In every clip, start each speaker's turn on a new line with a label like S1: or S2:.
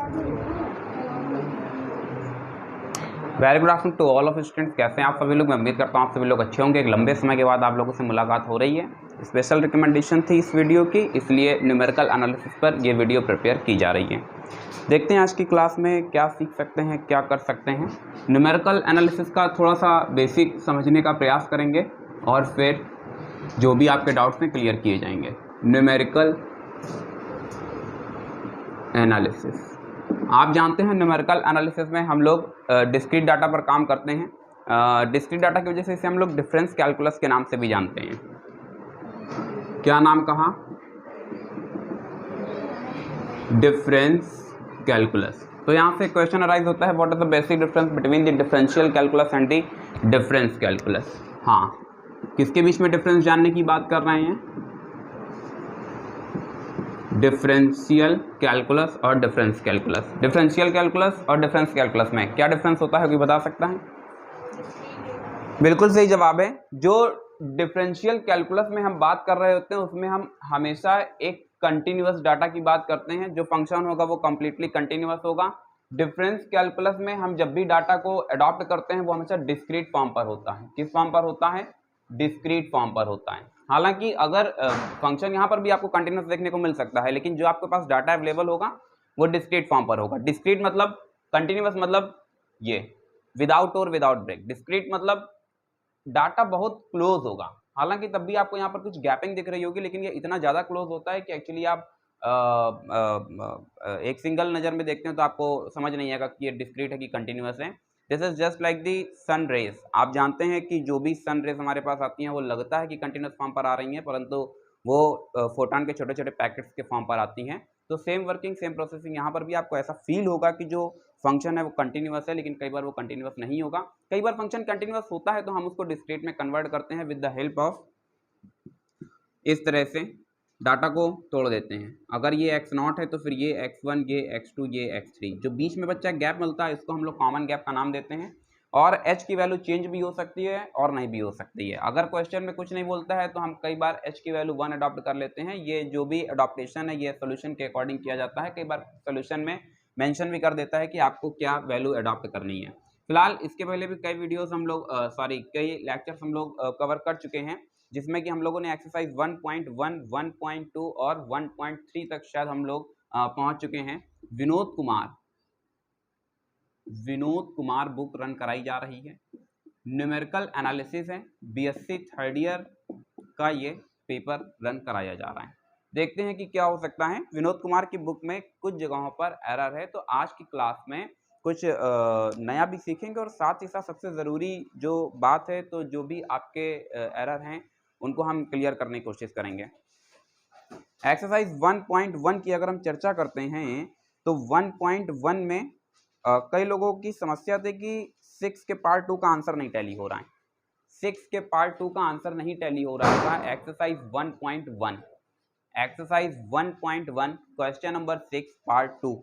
S1: Very good afternoon to all of students. कैसे हैं आप सभी लोग? मैं उम्मीद करता हूँ आप सभी लोग अच्छे होंगे। एक लंबे समय के बाद आप लोगों से मुलाकात हो रही है। स्पेशल रिकमेंडेशन थी इस वीडियो की, इसलिए न्यूमेरिकल एनालिसिस पर ये वीडियो प्रिपेयर की जा रही है। देखते हैं आज की क्लास में क्या सीख सकते हैं, क्या कर सकते हैं। न्यूमेरिकल एनालिसिस का थोड़ा सा बेसिक समझने का प्रयास करेंगे और फिर जो भी आपके डाउट्स हैं क्लियर किए जाएंगे। न्यूमेरिकल एनालिसिस, आप जानते हैं न्यूमेरिकल एनालिसिस में हम लोग डिस्क्रीट डाटा पर काम करते हैं। डिस्क्रीट डाटा की वजह से इसे हम लोग डिफरेंस कैलकुलस के नाम से भी जानते हैं। क्या नाम कहा? Difference calculus. तो यहाँ से क्वेश्चन अराइज होता है, what is the basic difference between the differential calculus and the difference calculus. हाँ, किसके बीच में डिफरेंस जानने की बात कर रहे हैं? डिफरेंशियल कैलकुलस और डिफरेंस कैलकुलस। डिफरेंशियल कैलकुलस और डिफरेंस कैलकुलस में क्या डिफरेंस होता है, कोई बता सकता है? बिल्कुल सही जवाब है। जो डिफरेंशियल कैलकुलस में हम बात कर रहे होते हैं उसमें हम हमेशा एक कंटिन्यूअस डाटा की बात करते हैं। जो फंक्शन होगा वो कंप्लीटली कंटिन्यूअस होगा। डिफरेंस कैलकुलस में हम जब भी डाटा को अडॉप्ट करते हैं वो हमेशा डिस्क्रीट फॉर्म पर होता है। किस फॉर्म पर होता है? डिस्क्रीट फॉर्म पर होता है। हालांकि अगर फंक्शन यहाँ पर भी आपको कंटिन्यूअस देखने को मिल सकता है, लेकिन जो आपके पास डाटा अवेलेबल होगा वो डिस्क्रीट फॉर्म पर होगा। डिस्क्रीट मतलब कंटिन्यूअस, मतलब ये विदाउट और विदाउट ब्रेक। डिस्क्रीट मतलब डाटा बहुत क्लोज होगा। हालांकि तब भी आपको यहाँ पर कुछ गैपिंग दिख रही होगी, लेकिन ये इतना ज़्यादा क्लोज होता है कि एक्चुअली आप एक सिंगल नज़र में देखते हैं तो आपको समझ नहीं आएगा कि ये डिस्क्रीट है कि कंटिन्यूअस है। This is just like the sun rays. आप जानते हैं कि जो भी सन रेज हमारे पास आती हैं वो लगता है कि कंटिन्यूअस फॉर्म पर आ रही हैं, परंतु वो फोटॉन के छोटे छोटे पैकेट्स के फॉर्म पर आती हैं। तो सेम वर्किंग सेम प्रोसेसिंग यहाँ पर भी आपको ऐसा फील होगा कि जो फंक्शन है वो कंटिन्यूअस है, लेकिन कई बार वो कंटिन्यूअस नहीं होगा। कई बार फंक्शन कंटिन्यूअस होता है तो हम उसको डिस्क्रीट में कन्वर्ट करते हैं विद द हेल्प ऑफ इस तरह से डाटा को तोड़ देते हैं। अगर ये x0 है तो फिर ये x1, ये x2, ये x3। जो बीच में बच्चा गैप मिलता है इसको हम लोग कॉमन गैप का नाम देते हैं। और h की वैल्यू चेंज भी हो सकती है और नहीं भी हो सकती है। अगर क्वेश्चन में कुछ नहीं बोलता है तो हम कई बार h की वैल्यू 1 अडॉप्ट कर लेते हैं। ये जो भी अडॉप्टेशन है ये सोल्यूशन के अकॉर्डिंग किया जाता है। कई बार सोल्यूशन में मेंशन भी कर देता है कि आपको क्या वैल्यू अडॉप्ट करनी है। फिलहाल इसके पहले भी कई वीडियोस हम लोग कई लेक्चर्स हम लोग कवर कर चुके हैं, जिसमें कि हम लोगों ने एक्सरसाइज 1.1, 1.2 और 1.3 तक शायद हम लोग पहुंच चुके हैं। विनोद कुमार बुक रन कराई जा रही है। न्यूमेरिकल एनालिसिस है, बीएससी थर्ड ईयर का ये पेपर रन कराया जा रहा है। देखते हैं कि क्या हो सकता है। विनोद कुमार की बुक में कुछ जगहों पर एरर है, तो आज की क्लास में कुछ नया भी सीखेंगे और साथ ही साथ सबसे ज़रूरी जो बात है, तो जो भी आपके एरर हैं उनको हम क्लियर करने की कोशिश करेंगे। एक्सरसाइज 1.1 की अगर हम चर्चा करते हैं तो 1.1 में कई लोगों की समस्या थी कि 6 के पार्ट 2 का आंसर नहीं टैली हो रहा है। 6 के पार्ट 2 का आंसर नहीं टैली हो रहा था। Exercise 1.1, exercise 1.1 question number 6 part 2।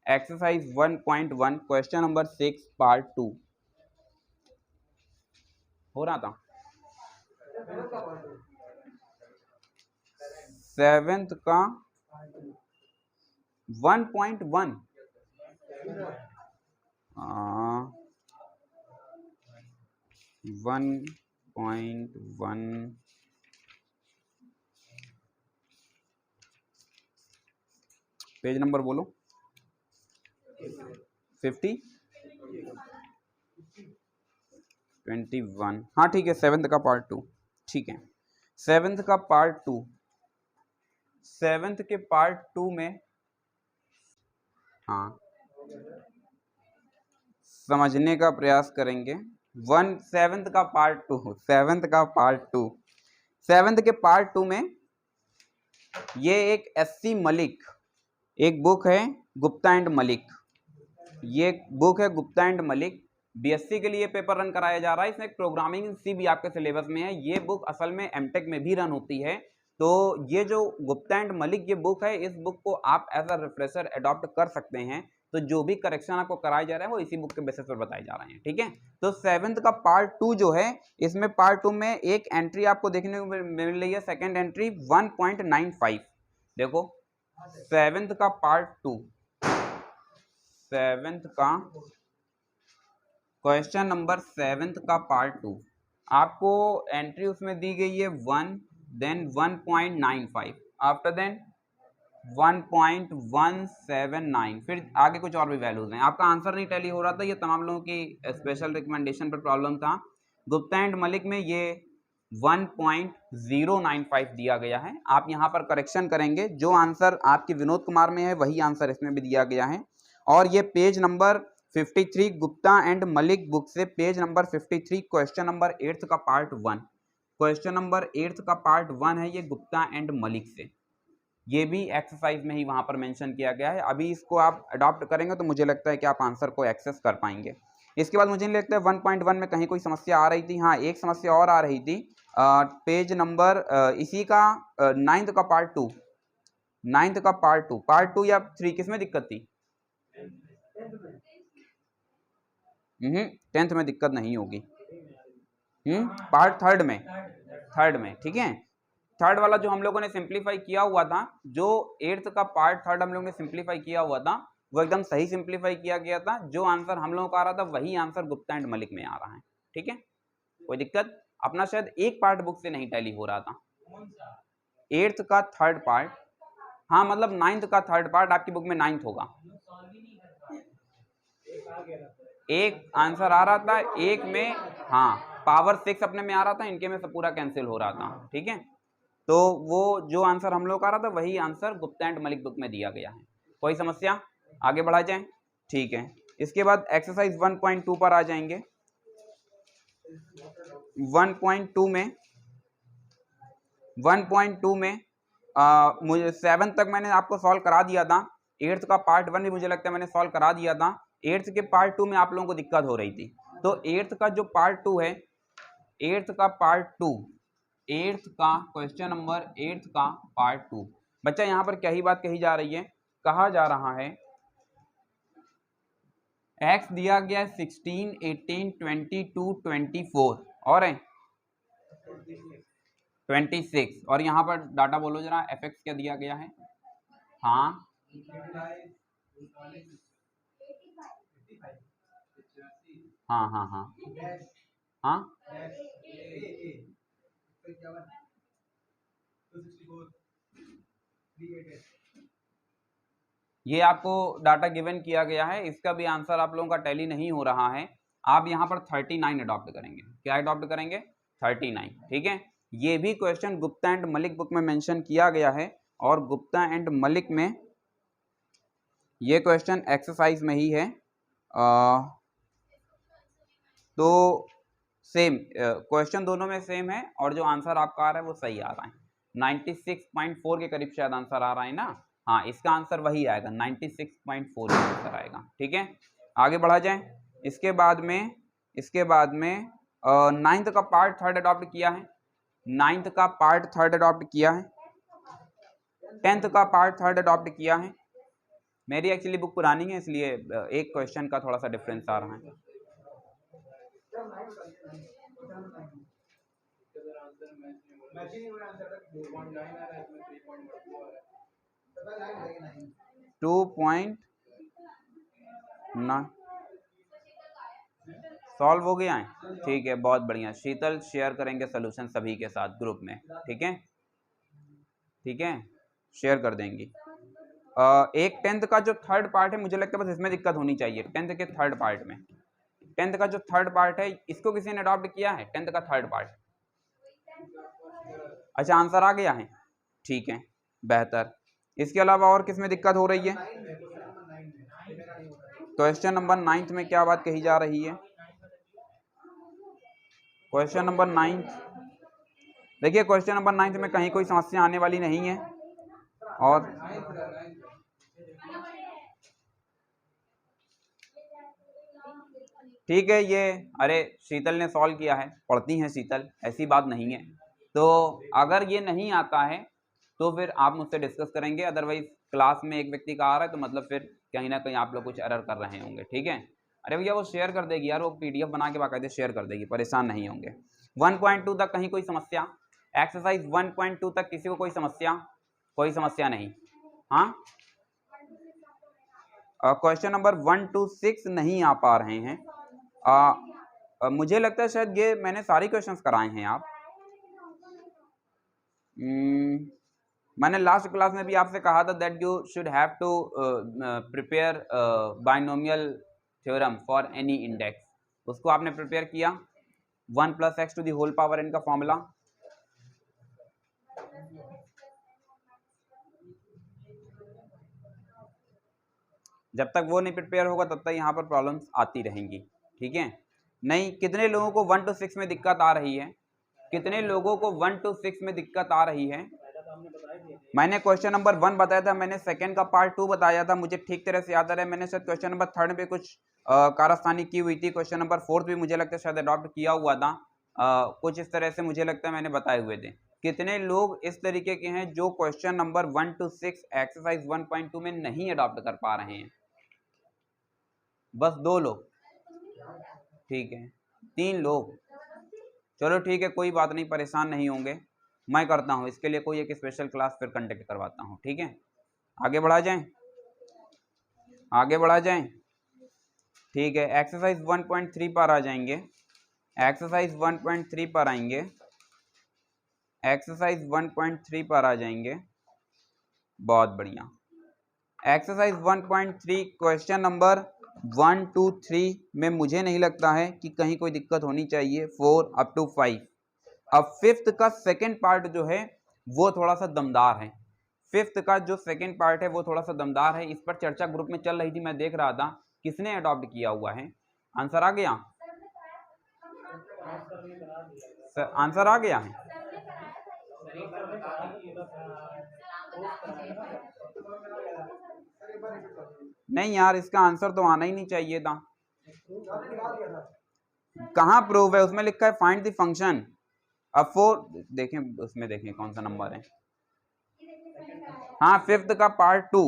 S1: Exercise 1.1 question number 6 part 2 हो रहा था। 7th का 1.1 1.1 पेज नंबर बोलो। 50 21। हाँ ठीक है, 7th का पार्ट 2। ठीक है, 7th का पार्ट 2, 7th के पार्ट 2 में हाँ समझने का प्रयास करेंगे। 7th का पार्ट 2, 7th का पार्ट 2, 7th के पार्ट 2 में ये एक एससी मलिक, एक बुक है गुप्ता एंड मलिक। ये बुक है गुप्ता एंड मलिक, बीएससी के लिए पेपर रन कराया जा रहा है। इसमें प्रोग्रामिंग सी भी आपके सिलेबस में है। ये बुक असल में एमटेक में भी रन होती है। तो ये जो गुप्ता एंड मलिक ये बुक है, इस बुक को आप एज अ रिफ्रेशर अडॉप्ट कर सकते हैं। तो जो भी करेक्शन आपको कराया जा रहा है वो इसी बुक के बेसिस पर बताए जा रहे हैं। ठीक है, तो 7th का पार्ट 2 जो है, इसमें पार्ट 2 में एक एंट्री आपको देखने को मिल रही है, सेकेंड एंट्री 1.95। देखो 7th का पार्ट 2, सेवेंथ का पार्ट 2 आपको एंट्री उसमें दी गई है 1, देन 1.95, आफ्टर देन 1.179, फिर आगे कुछ और भी वैल्यूज हैं। आपका आंसर नहीं टैली हो रहा था, ये तमाम लोगों की स्पेशल रिकमेंडेशन पर प्रॉब्लम था। गुप्ता एंड मलिक में ये 1.095 दिया गया है। आप यहाँ पर करेक्शन करेंगे, जो आंसर आपके विनोद कुमार में है वही आंसर इसमें भी दिया गया है। और ये page number 53 Gupta and Malik book से पेज नंबर 53 क्वेश्चन नंबर 8 का पार्ट 1, क्वेश्चन नंबर 8 का पार्ट 1 है ये गुप्ता एंड मलिक से। ये भी एक्सरसाइज में ही वहां पर मेंशन किया गया है। अभी इसको आप अडॉप्ट करेंगे तो मुझे लगता है कि आप आंसर को एक्सेस कर पाएंगे। इसके बाद मुझे नहीं लगता है 1.1 में कहीं कोई समस्या आ रही थी। हाँ, एक समस्या और आ रही थी, पेज नंबर इसी का 9th का पार्ट 2, 9th का पार्ट 2 या 3 किसमें दिक्कत थी? 10th में दिक्कत नहीं होगी। पार्ट थर्ड में ठीक है। थर्ड वाला जो हम लोगों ने सिंप्लीफाई किया हुआ था, जो 8th का पार्ट थर्ड हम लोगों ने सिंप्लीफाई किया हुआ था, वो एकदम सही सिंप्लीफाई किया गया था। जो आंसर हम लोगों का आ रहा था वही आंसर गुप्ता एंड मलिक में आ रहा है। ठीक है, कोई दिक्कत? अपना शायद एक पार्ट बुक से नहीं टैली हो रहा था। 8th का थर्ड पार्ट, हाँ मतलब 9th का थर्ड पार्ट आपकी बुक में 9th होगा। एक आंसर आ रहा था, एक में हाँ पावर 6 अपने में आ रहा था, इनके में सब पूरा कैंसिल हो रहा था। ठीक है, तो वो जो आंसर हम लोग का आ रहा था वही answer Gupta and Malik book में दिया गया है। कोई समस्या? आगे बढ़ा जाए। ठीक है, इसके बाद एक्सरसाइज 1.2 पर आ जाएंगे। 1.2 में मुझे 7 तक मैंने आपको सॉल्व करा दिया था। 8th का पार्ट 1 भी मुझे लगता है मैंने सॉल्व करा दिया था। 8th के पार्ट 2 में आप लोगों को दिक्कत हो रही थी, तो 8th का जो पार्ट 2 है, 8th का पार्ट 2, 8th का क्वेश्चन नंबर 8th का पार्ट 2। बच्चा यहाँ पर क्या ही बात कही जा रही है? कहा जा रहा है x दिया गया है 16, 18, 22, 24 और है 26, और यहाँ पर डाटा बोलो जरा, fx क्या दिया गया है? हाँ हाँ हाँ हाँ हाँ, ये आपको डाटा गिवन किया गया है। इसका भी आंसर आप लोगों का टैली नहीं हो रहा है। आप यहाँ पर 39 अडॉप्ट करेंगे। क्या अडॉप्ट करेंगे? 39। ठीक है, ये भी question Gupta and Malik book में मेंशन किया गया है, और गुप्ता एंड मलिक में ये क्वेश्चन एक्सरसाइज में ही है। तो सेम क्वेश्चन दोनों में सेम है, और जो आंसर आपका आ रहा है वो सही आ रहा है। 96.4 के करीब शायद आंसर आ रहा है ना। हाँ, इसका आंसर वही आएगा, 96.4 का आंसर आएगा। ठीक है, आगे बढ़ा जाए। इसके बाद में 9th का पार्ट थर्ड अडॉप्ट किया है, 9th का पार्ट थर्ड अडॉप्ट किया है, 10th का पार्ट थर्ड अडॉप्ट किया है। मेरी एक्चुअली बुक पुरानी है, इसलिए एक क्वेश्चन का थोड़ा सा डिफरेंस आ रहा है। 2.9 सॉल्व हो गया है। ठीक है, बहुत बढ़िया। शीतल शेयर करेंगे सोल्यूशन सभी के साथ ग्रुप में। ठीक है, ठीक है, शेयर कर देंगी। एक 10th का जो थर्ड पार्ट है, मुझे लगता है बस इसमें दिक्कत होनी चाहिए। 10th के थर्ड पार्ट में, 10th का जो थर्ड पार्ट है, इसको किसी ने अडॉप्ट किया है? 10th का थर्ड पार्ट। अच्छा, आंसर आ गया है। ठीक है, बेहतर। इसके अलावा और किसमें दिक्कत हो रही है? क्वेश्चन नंबर 9th में क्या बात कही जा रही है? क्वेश्चन नंबर 9th, देखिए क्वेश्चन नंबर 9th में कहीं कोई समस्या आने वाली नहीं है। और ठीक है, ये अरे शीतल ने सॉल्व किया है, पढ़ती हैं शीतल, ऐसी बात नहीं है। तो अगर ये नहीं आता है तो फिर आप मुझसे डिस्कस करेंगे। अदरवाइज क्लास में एक व्यक्ति का आ रहा है तो मतलब फिर कहीं ना कहीं आप लोग कुछ एरर कर रहे होंगे। ठीक है, अरे भैया वो शेयर कर देगी यार, वो PDF बना के बाकायदे शेयर कर देगी, परेशान नहीं होंगे। 1.2 तक कहीं कोई समस्या? एक्सरसाइज 1.2 तक किसी को कोई समस्या? कोई समस्या नहीं। हाँ, क्वेश्चन नंबर 1 to 6 नहीं आ पा रहे हैं। मुझे लगता है शायद ये मैंने सारी क्वेश्चंस कराए हैं आप। मैंने लास्ट क्लास में भी आपसे कहा था that you should have to prepare binomial theorem for any index, उसको आपने प्रिपेयर किया। 1 + x to the whole power n का फॉर्मूला। जब तक वो नहीं प्रिपेयर होगा तब तक यहाँ पर प्रॉब्लम्स आती रहेंगी, ठीक है। नहीं, कितने लोगों को 1 to 6 में दिक्कत आ रही है? कितने लोगों को 1 to 6 में दिक्कत आ रही है? मैंने क्वेश्चन नंबर 1 बताया था, मैंने सेकंड का पार्ट 2 बताया था, मुझे ठीक तरह से याद आ रहा है। मैंने शायद क्वेश्चन नंबर 3 पे कुछ कारस्तानी की हुई थी। क्वेश्चन नंबर 4 भी मुझे लगता है शायद अडॉप्ट किया हुआ था। कुछ इस तरह से मुझे लगता है मैंने बताए हुए थे। कितने लोग इस तरीके के हैं जो क्वेश्चन नंबर 1 to 6 एक्सरसाइज 1.2 में नहीं अडॉप्ट कर पा रहे हैं? बस 2 लोग, ठीक है। 3 लोग, चलो ठीक है, कोई बात नहीं, परेशान नहीं होंगे। मैं करता हूँ इसके लिए कोई एक स्पेशल क्लास फिर कंडक्ट करवाता हूँ, ठीक है। आगे बढ़ा जाएं, आगे बढ़ा जाएं, ठीक है। एक्सरसाइज 1.3 पर आ जाएंगे। एक्सरसाइज 1.3 पर आएंगे। एक्सरसाइज 1.3 पर आ जाएंगे। बहुत बढ़िया। एक्सरसाइज 1.3 क्वेश्चन नंबर 1 to 3 में मुझे नहीं लगता है कि कहीं कोई दिक्कत होनी चाहिए। 4 up to 5। अब 5th का सेकंड पार्ट जो है वो थोड़ा सा दमदार है। 5th का जो सेकंड पार्ट है वो थोड़ा सा दमदार है। इस पर चर्चा ग्रुप में चल रही थी, मैं देख रहा था। किसने अडॉप्ट किया हुआ है? आंसर आ गया? आंसर आ गया है? नहीं यार, इसका आंसर तो आना ही नहीं चाहिए था। कहाँ प्रूफ है? उसमें लिखा है फाइंड द फंक्शन। अब 4 देखें, उसमें देखें कौन सा नंबर है। हाँ, 5th का पार्ट 2।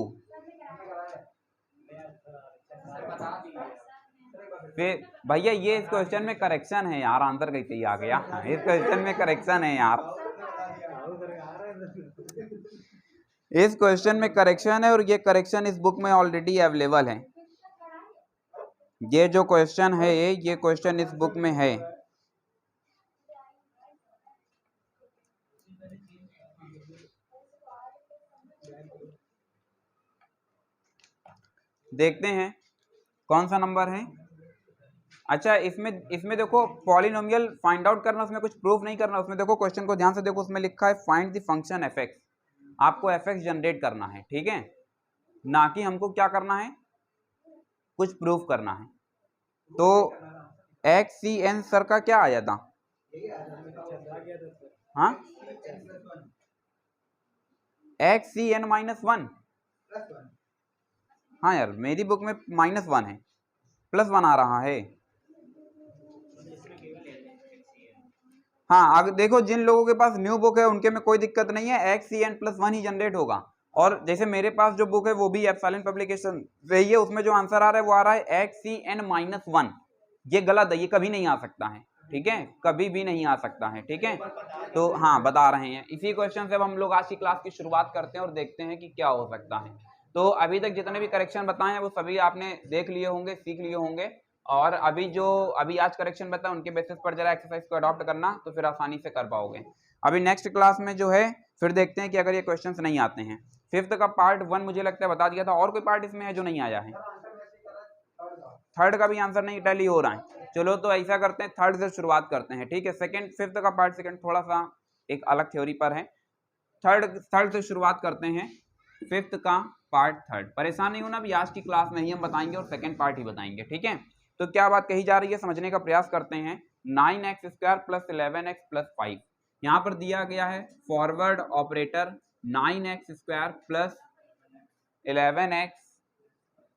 S1: फिर भैया ये इस क्वेश्चन में करेक्शन है यार, आंसर कैसे ही आ गया? इस क्वेश्चन में करेक्शन है यार, इस क्वेश्चन में करेक्शन है और ये करेक्शन इस बुक में ऑलरेडी अवेलेबल है। ये जो क्वेश्चन है ये क्वेश्चन इस बुक में है। देखते हैं कौन सा नंबर है। अच्छा, इसमें देखो पॉलिनोमियल फाइंड आउट करना, उसमें कुछ प्रूफ नहीं करना। उसमें देखो क्वेश्चन को ध्यान से देखो, उसमें लिखा है find the function F x. आपको एफ एक्स जनरेट करना है, ठीक है, ना कि हमको क्या करना है, कुछ प्रूफ करना है। तो एक्स सी एन सर का क्या आया था? हाँ, एक्स सी एन -1। हाँ यार, मेरी बुक में -1 है, +1 आ रहा है। हाँ, आगे देखो, जिन लोगों के पास न्यू बुक है उनके में कोई दिक्कत नहीं है, एक्स सी एन +1 ही जनरेट होगा। और जैसे मेरे पास जो बुक है वो भी एप्सिलॉन पब्लिकेशन रही है, उसमें जो आंसर आ रहा है वो आ रहा है एक्स सी एन -1। ये गलत है, ये कभी नहीं आ सकता है, ठीक है, कभी भी नहीं आ सकता है, ठीक है। तो हाँ, बता रहे हैं। इसी क्वेश्चन से अब हम लोग आज की क्लास की शुरुआत करते हैं और देखते हैं कि क्या हो सकता है। तो अभी तक जितने भी करेक्शन बताए हैं वो सभी आपने देख लिए होंगे, सीख लिए होंगे। और अभी आज करेक्शन बताए उनके बेसिस पर जरा एक्सरसाइज को अडॉप्ट करना, तो फिर आसानी से कर पाओगे। अभी नेक्स्ट क्लास में जो है फिर देखते हैं कि अगर ये क्वेश्चंस नहीं आते हैं। 5th का पार्ट 1 मुझे लगता है बता दिया था। और कोई पार्ट इसमें है जो नहीं आया है? 3rd का भी आंसर नहीं टैली हो रहा है। चलो तो ऐसा करते हैं, 3rd से शुरुआत करते हैं, ठीक है। 5th का पार्ट 2 थोड़ा सा एक अलग थ्योरी पर है। 3rd से शुरुआत करते हैं। 5th का पार्ट 3rd। परेशान नहीं होना, अभी आज की क्लास में ही हम बताएंगे और सेकंड पार्ट ही बताएंगे, ठीक है। तो क्या बात कही जा रही है समझने का प्रयास करते हैं। 9x² + 11x + 5। यहाँ पर दिया गया है फॉरवर्ड ऑपरेटर 9x² + 11x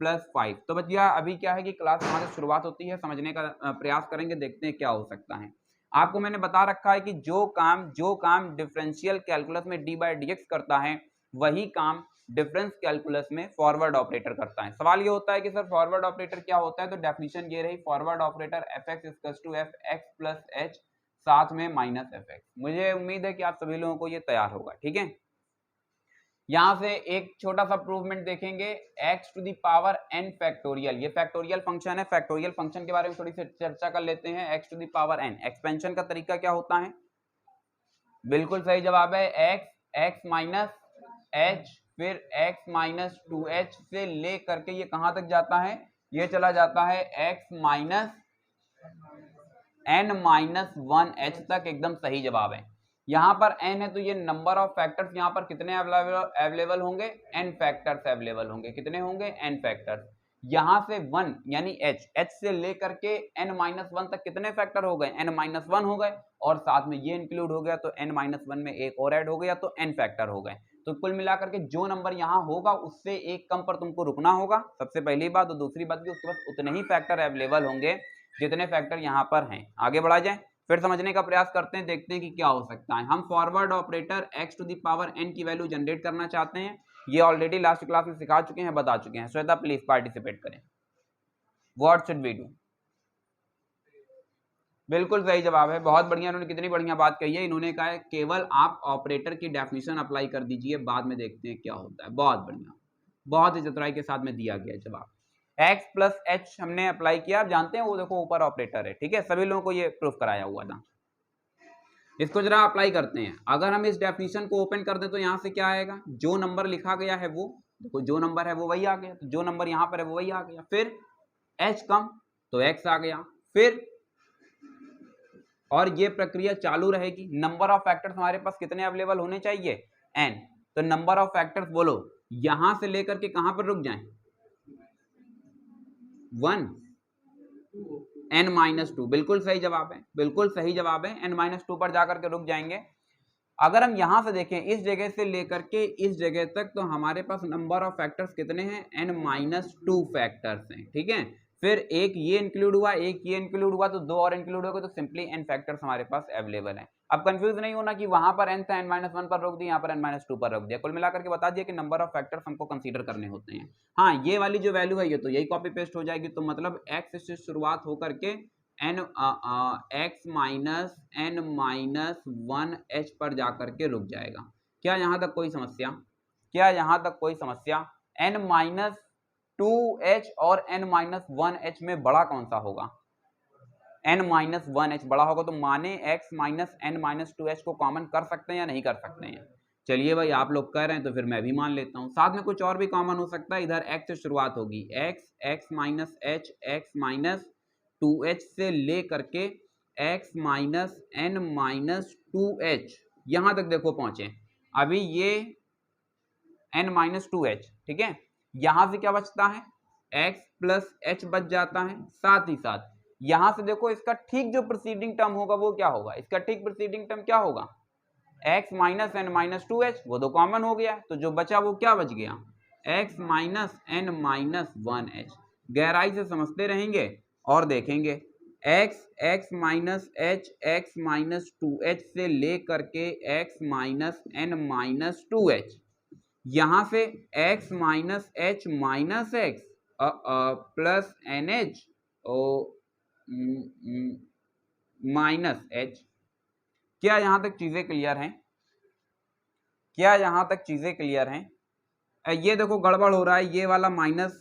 S1: + 5। तो भैया अभी क्या है कि क्लास हमारी शुरुआत होती है, समझने का प्रयास करेंगे, देखते हैं क्या हो सकता है। आपको मैंने बता रखा है कि जो काम डिफरेंशियल कैलकुलस में d/dx करता है वही काम डिफरेंस कैलकुलस में फॉरवर्ड ऑपरेटर करता है। सवाल ये होता है कि सर फॉरवर्ड ऑपरेटर क्या होता है? तो डेफिनेशन ये रही, forward operator fx = fx + h साथ में -fx। मुझे उम्मीद है कि आप सभी लोगों को ये तैयार होगा, ठीक है। यहां से एक छोटा सा प्रूवमेंट देखेंगे, x to the power n factorial, ये फैक्टोरियल फंक्शन है। फैक्टोरियल फंक्शन के बारे में थोड़ी सी चर्चा कर लेते हैं। x to the power n expansion का तरीका क्या होता है? बिल्कुल सही जवाब है x माइनस h, फिर x माइनस 2h से ले करके ये कहां तक जाता है? ये चला जाता है x minus n minus 1h तक। एकदम सही जवाब है। यहां पर n है तो ये नंबर ऑफ फैक्टर्स यहां पर कितने अवेलेबल होंगे? n फैक्टर्स अवेलेबल होंगे। कितने होंगे? n factors. यहां से 1 यानी h से लेकर के n माइनस 1 तक कितने फैक्टर हो गए? n माइनस 1 हो गए, और साथ में ये इंक्लूड हो गया तो n माइनस 1 में एक और ऐड हो गया तो n फैक्टर हो गए। तो कुल मिलाकर के जो नंबर यहाँ होगा उससे एक कम पर तुमको रुकना होगा, सबसे पहली बात। और दूसरी बात कि उसके पास उतने ही फैक्टर अवेलेबल होंगे जितने फैक्टर यहाँ पर हैं। आगे बढ़ा जाए, फिर समझने का प्रयास करते हैं, देखते हैं कि क्या हो सकता है। हम forward operator x to the power n की वैल्यू जनरेट करना चाहते हैं। ये ऑलरेडी लास्ट क्लास में सिखा चुके हैं, बता चुके हैं। श्वेता प्लीज पार्टिसिपेट करें। What should we do? बिल्कुल सही जवाब है, बहुत बढ़िया। इन्होंने कितनी बढ़िया बात कही है। इन्होंने कहा है केवल आप ऑपरेटर की डेफिनेशन अप्लाई कर दीजिए, बाद में देखते हैं क्या होता है। बहुत बढ़िया, बहुत ही चतुराई के साथ में दिया गया जवाब। x प्लस एच हमने अप्लाई किया, आप जानते हैं वो देखो ऊपर ऑपरेटर है, ठीक है, सभी लोगों को ये प्रूफ कराया हुआ था। इसको जरा अप्लाई करते हैं। अगर हम इस डेफिनेशन को ओपन कर दें तो यहाँ से क्या आएगा? जो नंबर लिखा गया है वो देखो, जो नंबर है वो वही आ गया, तो जो नंबर यहाँ पर है वो वही आ गया। फिर h कम तो x आ गया, फिर और ये प्रक्रिया चालू रहेगी। नंबर ऑफ फैक्टर्स हमारे पास कितने अवेलेबल होने चाहिए? n। तो नंबर ऑफ फैक्टर्स बोलो, यहां से लेकर के कहां पर रुक जाएं? 1 n माइनस 2। बिल्कुल सही जवाब है, बिल्कुल सही जवाब है। n माइनस 2 पर जाकर के रुक जाएंगे। अगर हम यहां से देखें इस जगह से लेकर के इस जगह तक, तो हमारे पास नंबर ऑफ फैक्टर्स कितने हैं? n माइनस 2 फैक्टर्स हैं, ठीक है। फिर एक ये इंक्लूड हुआ, एक ये इंक्लूड हुआ, तो दो और इंक्लूड हो गए, तो सिंपली n फैक्टर्स हमारे पास अवेलेबल है। अब कंफ्यूज नहीं होना कि वहां पर n था, n माइनस 1 पर रोक दिया, यहाँ पर n माइनस 2 पर रोक दिया। कुल मिलाकर के बता दिया कि नंबर ऑफ फैक्टर्स हमको कंसीडर करने होते हैं। हाँ, ये वाली जो वैल्यू है ये तो यही कॉपी पेस्ट हो जाएगी। तो मतलब x से शुरुआत होकर के x minus n minus 1h पर जाकर के रुक जाएगा। क्या यहाँ तक कोई समस्या? क्या यहाँ तक कोई समस्या? n माइनस 2h और n माइनस 1h में बड़ा कौन सा होगा? n माइनस 1h बड़ा होगा, तो माने x minus n minus 2h को कॉमन कर सकते हैं या नहीं कर सकते हैं? चलिए भाई, आप लोग कह रहे हैं तो फिर मैं भी मान लेता हूँ। साथ में कुछ और भी कॉमन हो सकता है। इधर x से शुरुआत होगी, x minus h, x minus 2h से ले करके x minus n minus 2h यहां तक देखो पहुंचे। अभी ये n माइनस 2h, ठीक है। यहां से क्या बचता है? x प्लस h बच जाता है। साथ ही साथ यहां से देखो इसका ठीक जो प्रीसीडिंग टर्म होगा वो क्या होगा? इसका ठीक प्रीसीडिंग टर्म क्या होगा? x minus n minus 2h, वो तो कॉमन हो गया, तो जो बचा वो क्या बच गया? x minus n minus 1h। गहराई से समझते रहेंगे और देखेंगे x minus h, x minus 2h से ले करके x minus n minus 2h, यहां से x minus h minus x plus nh minus h। क्या यहां तक चीजें क्लियर हैं? क्या यहां तक चीजें क्लियर हैं? ये देखो गड़बड़ हो रहा है, ये वाला माइनस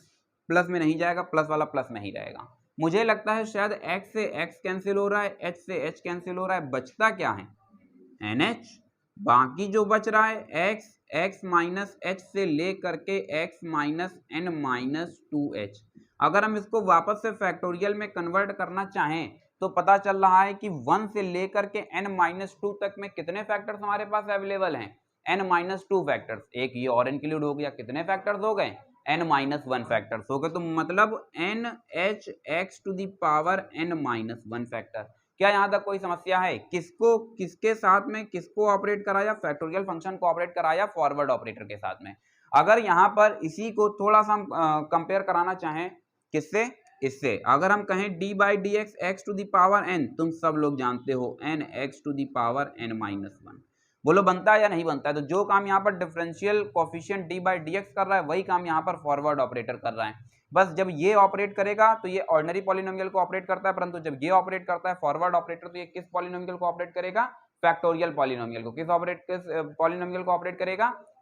S1: प्लस में नहीं जाएगा, प्लस वाला प्लस में ही रहेगा। मुझे लगता है शायद x से x कैंसिल हो रहा है, h से h कैंसिल हो रहा है, बचता क्या है? nh। बाकी जो बच रहा है x माइनस h से ले करके x minus n minus 2h। अगर हम इसको वापस से फैक्टोरियल में कन्वर्ट करना चाहें तो पता चल रहा है कि 1 से लेकर के n माइनस 2 तक में कितने फैक्टर्स हमारे पास अवेलेबल हैं? n minus 2 factors. एक ये और इंक्लूड हो गया, कितने फैक्टर्स हो गए? n माइनस 1 फैक्टर्स हो गए। तो मतलब n h x to the power n minus 1 factor. क्या यहाँ तक कोई समस्या है? किसको किसके साथ में किसको ऑपरेट कराया? फैक्टोरियल फंक्शन को ऑपरेट कराया फॉरवर्ड ऑपरेटर के साथ में। अगर यहाँ पर इसी को थोड़ा सा हम कंपेयर कराना चाहें किससे? इससे अगर हम कहें d by d x x to the power n, तुम सब लोग जानते हो n x to the power n minus 1। बोलो बनता है या नहीं बनता है? तो जो काम यहाँ पर differential coefficient d by d x कर रहा है वही काम यहाँ पर फॉरवर्ड ऑपरेटर कर रहा है। बस जब ये ऑपरेट करेगा तो ये ऑर्डिनरी पॉलिनोमियल को ऑपरेट करता है, परंतु जब ये ऑपरेट करता है फॉरवर्ड ऑपरेटर तो ये किस पॉलिनोमियल को ऑपरेट करेगा? फैक्टोरियल पॉलिनोमियल को। किस पॉलिनोमियल को ऑपरेट करेगा?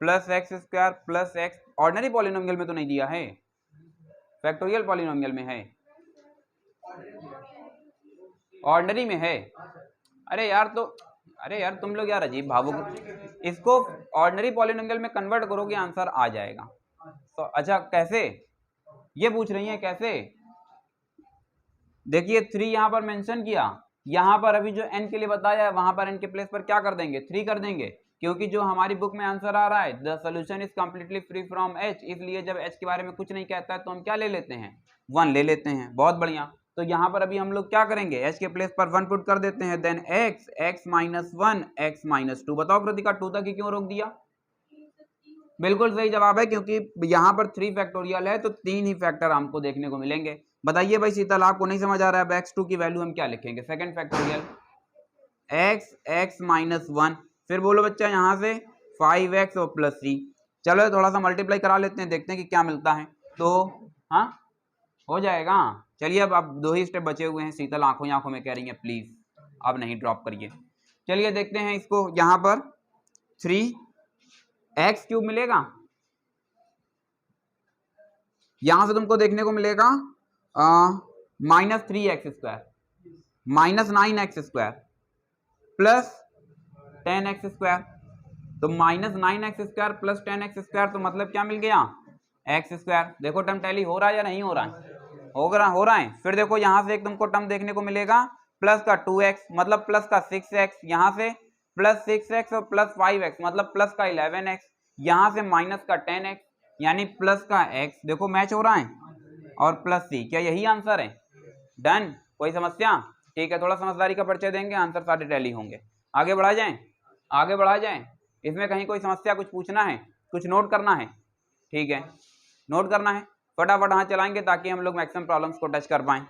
S1: Plus x square plus x, ordinary polynomial में तो नहीं दिया है, फैक्टोरियल पॉलिनोमियल में है, ऑर्डिनरी में है। अरे यार तो, अरे यार तुम लोग यार अजीब भावुक, इसको ऑर्डिनरी पॉलिनोमियल में कन्वर्ट करोगे आंसर आ जाएगा। तो अच्छा कैसे, ये पूछ रही है कैसे? देखिए 3 यहां पर मेंशन किया, यहां पर अभी जो n के लिए बताया है वहां पर n के प्लेस पर क्या कर देंगे, 3 कर देंगे, क्योंकि जो हमारी बुक में आंसर आ रहा है the solution is completely free from h, इसलिए जब h के बारे में कुछ नहीं कहता है तो हम क्या ले लेते हैं, 1 ले लेते हैं। बहुत बढ़िया, तो यहाँ पर अभी हम लोग क्या करेंगे, h के प्लेस पर 1 पुट कर देते हैं, then x minus 1 x minus 2। बताओ कृतिका 2 तक ही क्यों रोक दिया? बिल्कुल सही जवाब है, क्योंकि यहाँ पर 3 फैक्टोरियल है तो 3 ही फैक्टर हमको देखने को मिलेंगे। बताइए भाई शीतल, आपको नहीं समझ आ रहा है, अब x2 की वैल्यू हम क्या लिखेंगे, सेकंड फैक्टोरियल x माइनस 1, फिर बोलो बच्चा यहाँ से 5x और प्लस 3। चलो थोड़ा सा मल्टीप्लाई करा लेते हैं, देखते हैं कि क्या मिलता है। तो हाँ हो जाएगा। चलिए अब 2 ही स्टेप बचे हुए हैं, शीतल आंखों आंखों में कह रही है प्लीज अब नहीं ड्रॉप करिए। चलिए देखते हैं इसको, यहाँ पर 3x क्यूब मिलेगा, यहां से तुमको देखने को मिलेगा minus 3x square minus 9x square plus 10x square, तो minus 9x square plus 10x square, तो मतलब क्या मिल गया, x स्क्वायर। देखो टर्म टैली हो रहा है या नहीं हो रहा है, हो रहा है। फिर देखो यहां से एक तुमको टर्म देखने को मिलेगा प्लस का 2x, मतलब प्लस का 6x, यहां से प्लस 6x और प्लस 5x मतलब प्लस का 11x, यहां से माइनस का 10x यानी प्लस का x। देखो मैच हो रहा है, और प्लस c, क्या यही आंसर है? डन, कोई समस्या? ठीक है, थोड़ा समझदारी का परिचय देंगे, आंसर सारे टैली होंगे। आगे बढ़ा जाएं, आगे बढ़ा जाएं, इसमें कहीं कोई समस्या, कुछ पूछना है, कुछ नोट करना है? ठीक है, नोट करना है, फटाफट हाथ चलाएंगे ताकि हम लोग मैक्सिमम प्रॉब्लम्स को टच कर पाएं।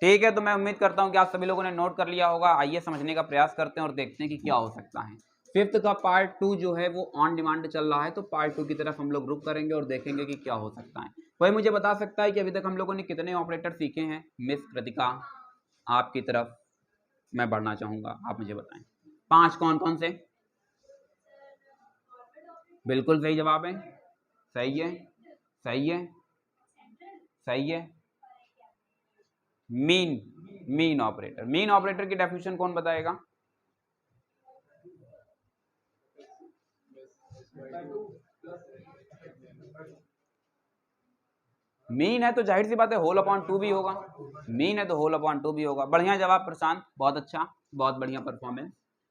S1: ठीक है, तो मैं उम्मीद करता हूं कि आप सभी लोगों ने नोट कर लिया होगा। आइए समझने का प्रयास करते हैं और देखते हैं कि क्या हो सकता है। फिफ्थ का पार्ट 2 जो है वो ऑन डिमांड चल रहा है, तो पार्ट 2 की तरफ हम लोग रुक करेंगे और देखेंगे कि क्या हो सकता है। कोई मुझे बता सकता है कि अभी तक हम लोगों ने कितने ऑपरेटर सीखे हैं? मिस कृतिका, आपकी तरफ मैं बढ़ना चाहूंगा, आप मुझे बताएं। 5 कौन कौन से? बिल्कुल सही जवाब है, सही है, सही है, सही है। मीन ऑपरेटर की डेफिनेशन कौन बताएगा? मीन है तो जाहिर सी बात है होल अपॉन 2 भी होगा, मीन है तो होल अपॉन 2 भी होगा। बढ़िया जवाब प्रशांत, बहुत अच्छा, बहुत बढ़िया परफॉर्मेंस।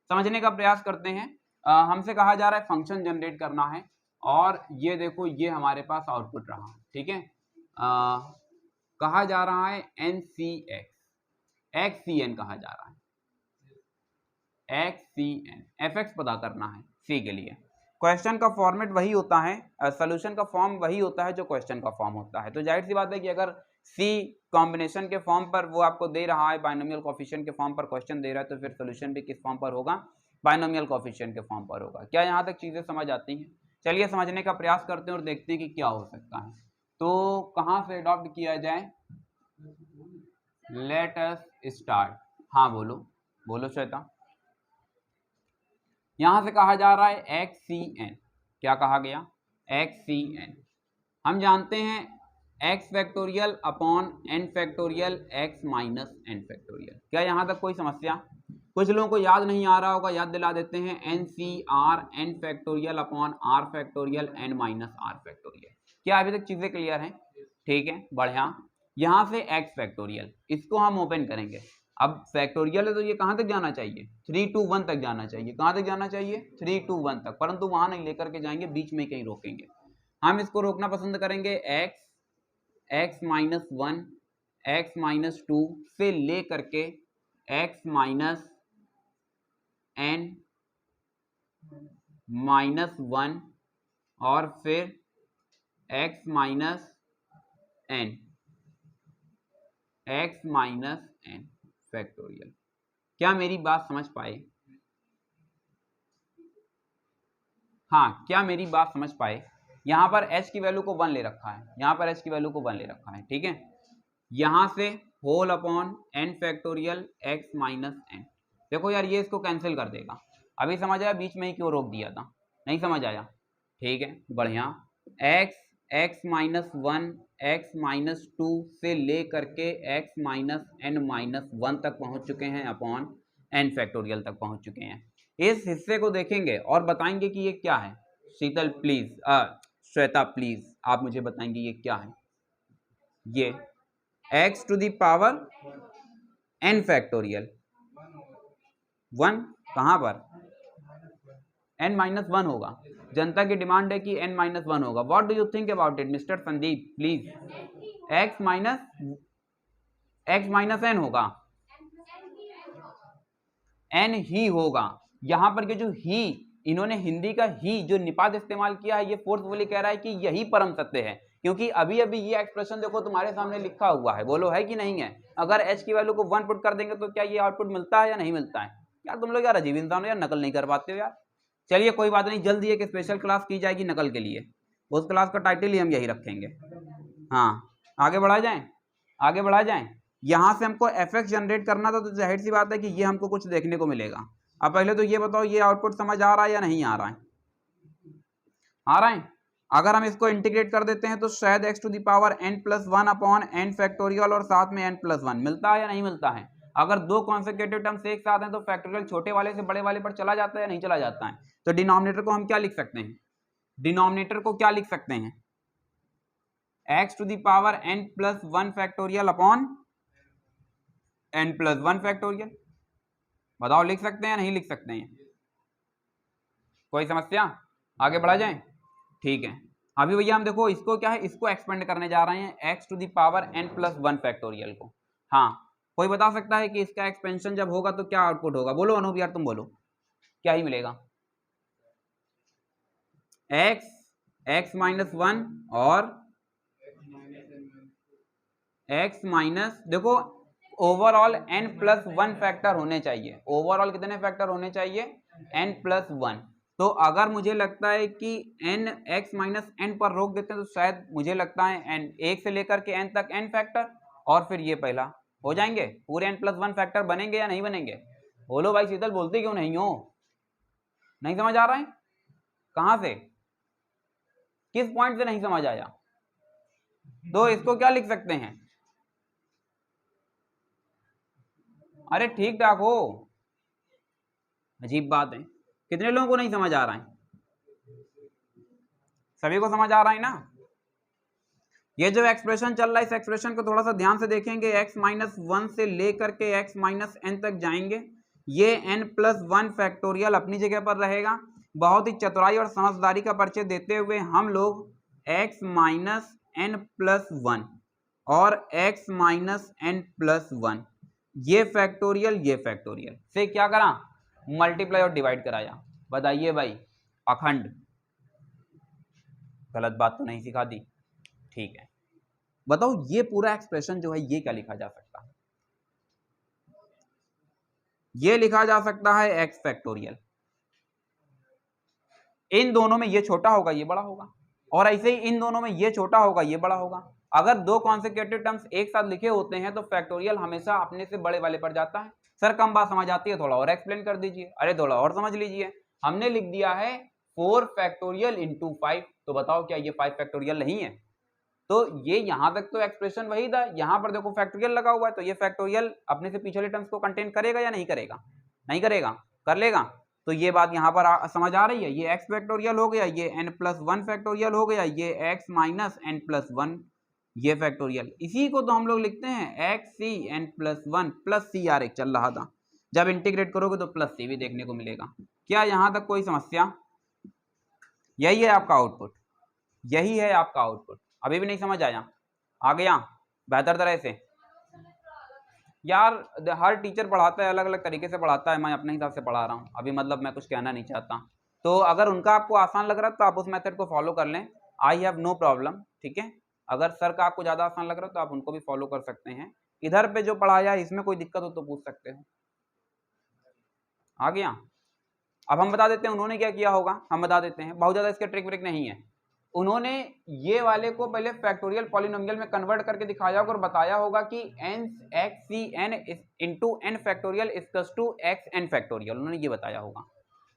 S1: समझने का प्रयास करते हैं। हमसे कहा जा रहा है फंक्शन जनरेट करना है, और ये देखो ये हमारे पास आउटपुट रहा, ठीक है। कहा जा रहा है NCX, XCN कहा जा रहा है, XCN, FX पता करना है C के लिए। क्वेश्चन का फॉर्मेट वही होता है, सोल्यूशन का फॉर्म वही होता है जो क्वेश्चन का फॉर्म होता है। तो जाहिर सी बात है कि अगर C कॉम्बिनेशन के फॉर्म पर वो आपको दे रहा है, बाइनोमियल कोफिशिएंट के फॉर्म पर क्वेश्चन दे रहा है, तो फिर सोल्यूशन भी किस फॉर्म पर होगा? बाइनोमियल कोफिशिएंट के फॉर्म पर होगा। क्या यहाँ तक चीजें समझ आती हैं? चलिए समझने का प्रयास करते हैं और देखते हैं कि क्या हो सकता है। तो कहाँ से अडॉप्ट किया जाए? Let us start. हाँ बोलो, बोलो श्वेता। यहां से कहा जा रहा है XCN, क्या कहा गया? XCN। हम जानते हैं x factorial upon n factorial x minus n factorial. क्या यहां तक कोई समस्या? कुछ लोगों को याद नहीं आ रहा होगा, याद दिला देते हैं, NCR n factorial upon r factorial n minus r factorial. क्या अभी तक चीजें क्लियर हैं? ठीक है, बढ़िया। यहां से x फैक्टोरियल, इसको हम ओपन करेंगे। अब फैक्टोरियल है तो ये कहां तक जाना चाहिए? 3 to 1 तक जाना चाहिए। कहां तक जाना चाहिए? 3 to 1 तक, परंतु वहां नहीं लेकर के जाएंगे, बीच में कहीं रोकेंगे। हम इसको रोकना पसंद करेंगे x माइनस 1 x माइनस 2 से ले करके x माइनस n माइनस 1 और फिर x minus n, x minus n factorial. क्या मेरी बात समझ पाए? हाँ, क्या मेरी बात समझ पाए? यहां पर h की वैल्यू को 1 ले रखा है, यहां पर h की वैल्यू को 1 ले रखा है, ठीक है। यहां से whole upon n factorial x minus n। देखो यार ये इसको कैंसिल कर देगा। अभी समझ आया बीच में ही क्यों रोक दिया था? नहीं समझ आया? ठीक है बढ़िया। x माइनस वन x-2 से ले करके x-n-1 तक पहुंच चुके हैं अपॉन n फैक्टोरियल तक पहुंच चुके हैं। इस हिस्से को देखेंगे और बताएंगे कि ये क्या है। शीतल प्लीज, श्वेता प्लीज आप मुझे बताएंगे ये क्या है। ये x to the power n factorial 1 कहां पर n-1 होगा। जनता की डिमांड है कि n-1 होगा। What do you think about it mister Sandeep please. x minus n होगा, n ही होगा। यहां पर के जो ही, इन्होंने हिंदी का ही जो निपात इस्तेमाल किया है, ये फोर्सफुली कह रहा है कि यही परम सत्य है, क्योंकि अभी अभी ये एक्सप्रेशन देखो तुम्हारे सामने लिखा हुआ है। बोलो है कि नहीं है? अगर h की वैल्यू को 1 पुट कर देंगे तो क्या ये आउटपुट मिलता है या नहीं मिलता है? यार तुम लोग यार अजीब इंसान हो यार, नकल नहीं कर पाते हो यार। चलिए कोई बात नहीं, जल्दी एक स्पेशल क्लास की जाएगी नकल के लिए, उस क्लास का टाइटल ही हम यही रखेंगे। हाँ आगे बढ़ा जाएं, आगे बढ़ा जाएं। यहां से हमको fx जनरेट करना था, तो जाहिर सी बात है कि ये हमको कुछ देखने को मिलेगा। अब पहले तो ये बताओ ये आउटपुट समझ आ रहा है या नहीं आ रहा है? आ रहा है। अगर हम इसको इंटीग्रेट कर देते हैं तो शायद x to the power n+1 upon n factorial और साथ में n+1 मिलता है या नहीं मिलता है? अगर दो कॉन्सेक्यूटिव टर्म्स एक साथ हैं तो फैक्टोरियल छोटे वाले से बड़े वाले पर चला जाता है या नहीं चला जाता है? तो डिनोमिनेटर को हम क्या लिख सकते हैं? डिनोमिनेटर को क्या लिख सकते हैं? x to the power n+1 factorial upon n+1 factorial. बताओ लिख सकते हैं या नहीं लिख सकते हैं? कोई समस्या? आगे बढ़ा जाए। ठीक है अभी भैया हम देखो इसको क्या है, इसको एक्सपेंड करने जा रहे हैं x to the power n+1 factorial को। हाँ कोई बता सकता है कि इसका एक्सपेंशन जब होगा तो क्या आउटपुट होगा? बोलो अनूप यार तुम बोलो, क्या ही मिलेगा? x-1 और x- देखो ओवरऑल n+1 फैक्टर होने चाहिए। ओवरऑल कितने फैक्टर होने चाहिए? n+1। तो अगर मुझे लगता है कि n x-n पर रोक देते हैं तो शायद मुझे लगता है n 1 से लेकर के n तक n फैक्टर, और फिर ये पहला हो जाएंगे, पूरे n+1 फैक्टर बनेंगे या नहीं बनेंगे? बोलो भाई शीतल, बोलते क्यों नहीं हो? नहीं समझ आ रहा है? कहां से, किस पॉइंट से नहीं समझ आया? तो इसको क्या लिख सकते हैं? अरे ठीक ठाक हो, अजीब बात है। कितने लोगों को नहीं समझ आ रहा है? सभी को समझ आ रहा है ना? ये जो एक्सप्रेशन चल रहा है इस एक्सप्रेशन को थोड़ा सा ध्यान से देखेंगे। x-1 से लेकर के x-n तक जाएंगे। ये n+1 फैक्टोरियल अपनी जगह पर रहेगा। बहुत ही चतुराई और समझदारी का परिचय देते हुए हम लोग x-n+1 और x-n+1 ये फैक्टोरियल से क्या करा? मल्टीप्लाई और डिवाइड कराया। बताइए भाई, अखंड। गलत बात तो नहीं सिखा दी? ठीक है बताओ ये पूरा एक्सप्रेशन जो है ये क्या लिखा जा सकता है? ये लिखा जा सकता है x फैक्टोरियल। इन दोनों में ये छोटा होगा ये बड़ा होगा, और ऐसे ही इन दोनों में ये छोटा होगा ये बड़ा होगा। अगर दो कॉन्सेक्यूटिव टर्म्स एक साथ लिखे होते हैं तो फैक्टोरियल हमेशा अपने से बड़े वाले पर जाता है। सर कम बात समझ आती है, थोड़ा और एक्सप्लेन कर दीजिए। अरे थोड़ा और समझ लीजिए, हमने लिख दिया है 4 फैक्टोरियल इंटू 5, तो बताओ क्या ये 5 फैक्टोरियल नहीं है? तो ये यहां तक तो एक्सप्रेशन वही था, यहां पर देखो फैक्टोरियल लगा हुआ है, तो ये फैक्टोरियल अपने से पिछले टर्म्स को कंटेन करेगा या नहीं करेगा? नहीं करेगा, कर लेगा। तो ये बात यहां पर समझ आ रही है। ये x फैक्टोरियल हो गया, ये n+1 फैक्टोरियल हो गया, ये x-n+1 ये फैक्टोरियल। इसी को तो हम लोग लिखते हैं x-n+1 प्लस c यार, एक चल रहा था। जब इंटीग्रेट करोगे तो प्लस c भी देखने को मिलेगा। क्या यहां तक कोई समस्या? यही है आपका आउटपुट, यही है आपका आउटपुट। अभी भी नहीं समझ आया? आ गया बेहतर तरह से? यार हर टीचर पढ़ाता है अलग अलग तरीके से पढ़ाता है, मैं अपने हिसाब से पढ़ा रहा हूँ। अभी मतलब मैं कुछ कहना नहीं चाहता, तो अगर उनका आपको आसान लग रहा है तो आप उस मेथड को फॉलो कर लें, आई हैव नो प्रॉब्लम। ठीक है, अगर सर का आपको ज़्यादा आसान लग रहा है तो आप उनको भी फॉलो कर सकते हैं। इधर पे जो पढ़ाया है इसमें कोई दिक्कत हो तो पूछ सकते हो। आ गया? अब हम बता देते हैं उन्होंने क्या किया होगा, हम बता देते हैं। बहुत ज़्यादा इसके ट्रिक व्रिक नहीं है, उन्होंने ये वाले को पहले फैक्टोरियल पॉलिनोमियल में कन्वर्ट करके दिखाया होगा और बताया होगा कि n x c n into n factorial equals to x n factorial, उन्होंने ये बताया होगा,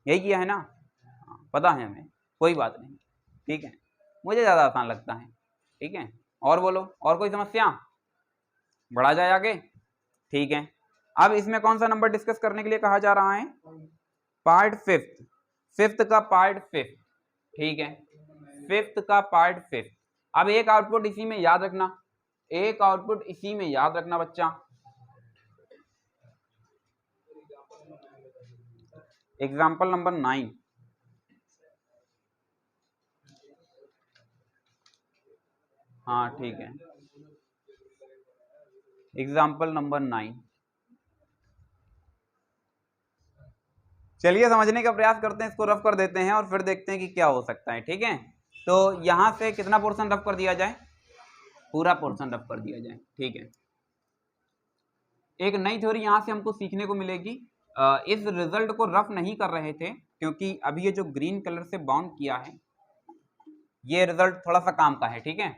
S1: यही किया है ना, पता है हमें, कोई बात नहीं, ठीक है, मुझे ज़्यादा आसान लगता है, ठीक है। और बोलो, और कोई समस्या, बढ़ा जाए आगे, ठीक है। अब इसमें कौन सा नंबर डिस्कस करने के लिए कहा जा रहा है, पार्ट फिफ्थ, फिफ्थ का पार्ट फिफ्थ, ठीक है, फिफ्थ का पार्ट फिफ्थ। अब एक आउटपुट इसी में याद रखना, एक आउटपुट इसी में याद रखना बच्चा, एग्जाम्पल नंबर 9, हाँ ठीक है, एग्जाम्पल नंबर 9, चलिए समझने का प्रयास करते हैं, इसको रफ कर देते हैं और फिर देखते हैं कि क्या हो सकता है, ठीक है। तो यहां से कितना पोर्शन रफ कर दिया जाए, पूरा पोर्शन रफ कर दिया जाए, ठीक है। एक नई थ्योरी यहां से हमको सीखने को मिलेगी, इस रिजल्ट को रफ नहीं कर रहे थे क्योंकि अभी ये जो ग्रीन कलर से बाउंड किया है ये रिजल्ट थोड़ा सा काम का है, ठीक है,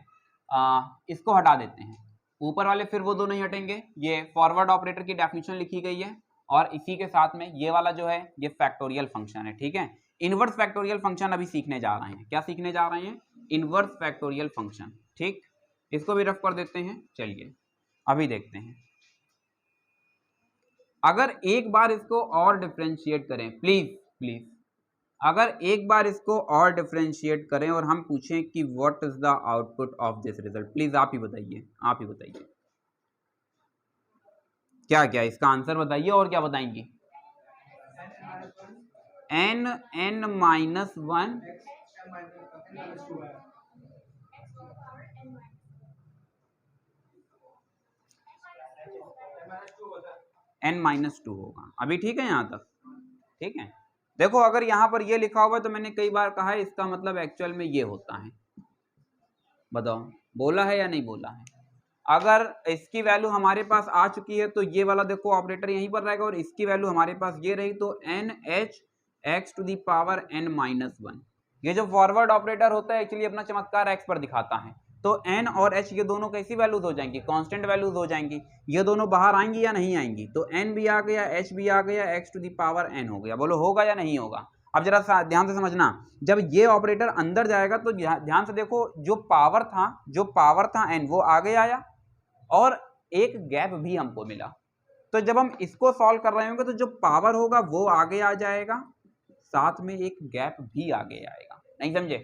S1: इसको हटा देते हैं, ऊपर वाले फिर वो दो नहीं हटेंगे, ये फॉरवर्ड ऑपरेटर की डेफिनेशन लिखी गई है और इसी के साथ में ये वाला जो है ये फैक्टोरियल फंक्शन है, ठीक है। इनवर्स फैक्टोरियल फंक्शन अभी सीखने जा रहे हैं, क्या सीखने जा रहे हैं, इनवर्स फैक्टोरियल फंक्शन, ठीक, इसको भी रफ कर देते हैं। चलिए अभी देखते हैं, अगर एक बार इसको और डिफ्रेंशिएट करें, प्लीज प्लीज, अगर एक बार इसको और डिफ्रेंशिएट करें और हम पूछें कि what is the output of this result, please आप ही बताइए, आप ही बताइए क्या क्या इसका आंसर बताइए, और क्या बताएंगी, n n minus one, n minus two होगा, अभी ठीक है यहाँ तक, ठीक है। देखो अगर यहाँ पर ये लिखा हुआ है तो मैंने कई बार कहा है इसका मतलब एक्चुअल में ये होता है, बताओ बोला है या नहीं बोला है। अगर इसकी वैल्यू हमारे पास आ चुकी है तो ये वाला देखो ऑपरेटर यहीं पर रहेगा और इसकी वैल्यू हमारे पास ये रही तो n h x to the power n minus one, ये जो फॉरवर्ड ऑपरेटर होता है एक्चुअली अपना चमत्कार x पर दिखाता है, तो n और h ये दोनों कैसी वैल्यूज हो जाएंगी, कांस्टेंट वैल्यूज हो जाएंगी, ये दोनों बाहर आएंगी या नहीं आएंगी, तो n भी आ गया h भी आ गया x to the power n हो गया, बोलो होगा या नहीं होगा। अब जरा ध्यान से समझना, जब ये ऑपरेटर अंदर जाएगा तो ध्यान से देखो, जो पावर था n वो आगे आया और एक गैप भी हमको मिला, तो जब हम इसको सॉल्व कर रहे होंगे तो जो पावर होगा वो आगे आ जाएगा, साथ में एक गैप भी आगे आएगा, नहीं समझे,